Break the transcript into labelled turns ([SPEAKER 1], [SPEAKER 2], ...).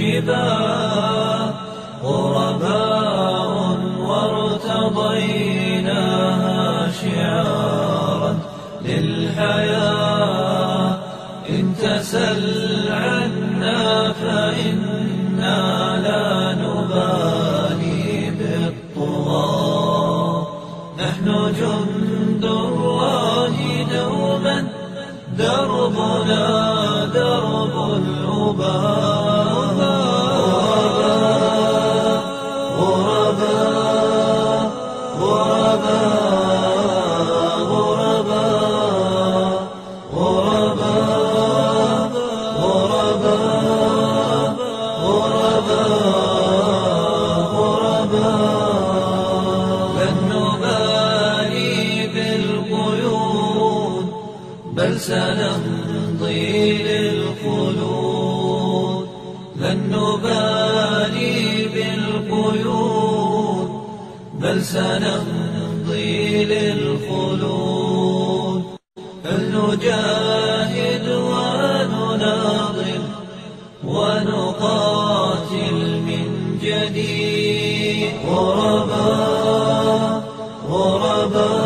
[SPEAKER 1] الجبال غرباء وارتضيناها شعارا للحياة. إن تسل عنا فإنا لا نبالي بالطغاة. نحن جند الله دوما دربنا درب الأباء. غرباء غرباء غرباء غرباء غرباء غرباء غرباء. لن نبالي بالقيود بل سنمضي للخلود. لن نبالي بالقيود بل سنمضي للخلود. فلنجاهد ونناضل ونقاتل من جديد. غرباء غرباء